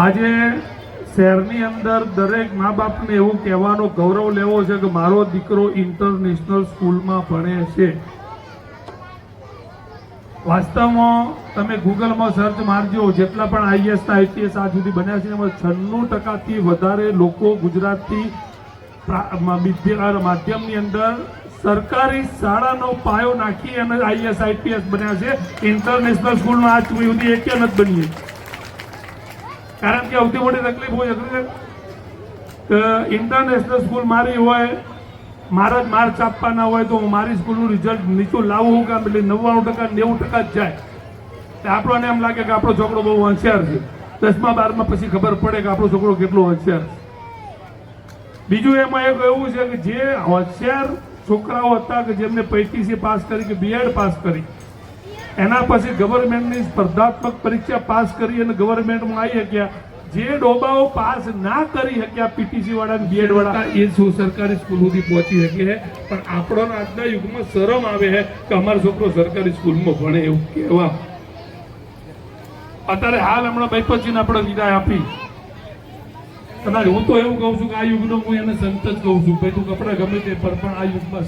આજે શહેરની અંદર દરેક મા બાપને એવું કહેવાનો ગૌરવ લેવો છે કે મારો દીકરો ઇન્ટરનેશનલ સ્કૂલમાં ભણે છે. વાસ્તવમાં તમે ગૂગલમાં સર્ચ મારજો, જેટલા પણ આઈએસ આઈપીએસ આજ સુધી બન્યા છે એમાં 96% વધારે લોકો ગુજરાતથી માધ્યમની અંદર સરકારી શાળાનો પાયો નાખી અને આઈએસ આઈપીએસ બન્યા છે. ઇન્ટરનેશનલ સ્કૂલમાં આજ સુધી એક નથી બની. કારણ કે સૌથી મોટી તકલીફ હોય છે ઇન્ટરનેશનલ સ્કૂલ મારી હોય, મારા જ માર્ક્સ આપવાના હોય તો હું મારી સ્કૂલનું રિઝલ્ટ નીચું લાવવું કામ એટલે 99% 90% જ જાય. આપણને એમ લાગે કે આપણો છોકરો બહુ હોશિયાર છે. 10મા 12મા પછી ખબર પડે કે આપણો છોકરો કેટલો હોશિયાર છે. બીજું એમાં એક એવું છે કે જે હોશિયાર છોકરાઓ હતા કે જેમને પીટીસી પાસ કરી કે બીએડ પાસ કરી, એના પછી ગવર્મેન્ટની સ્પર્ધાત્મક પરીક્ષા પાસ કરી અને ગવર્મેન્ટમાં આવી શક્યા. જે ડોબાઓ પાસ ના કરી શક્યા પીટીસી વાળા બીએડ વાળા એ શું સરકારી સ્કૂલ સુધી પહોંચી શકે. પણ આપણો આજના યુગમાં શરમ આવે છે કે અમારો છોકરો સરકારી સ્કૂલમાં ભણે એવું કહેવા. અત્યારે હાલ હમણાં બૈપતજીને આપણે વિદાય આપી. કદાચ હું તો એવું કહું છું કે આ યુગનો હું એને સંત જ કહું છું, ભાઈ તું કપડા ગમે તે પણ આ યુગમાં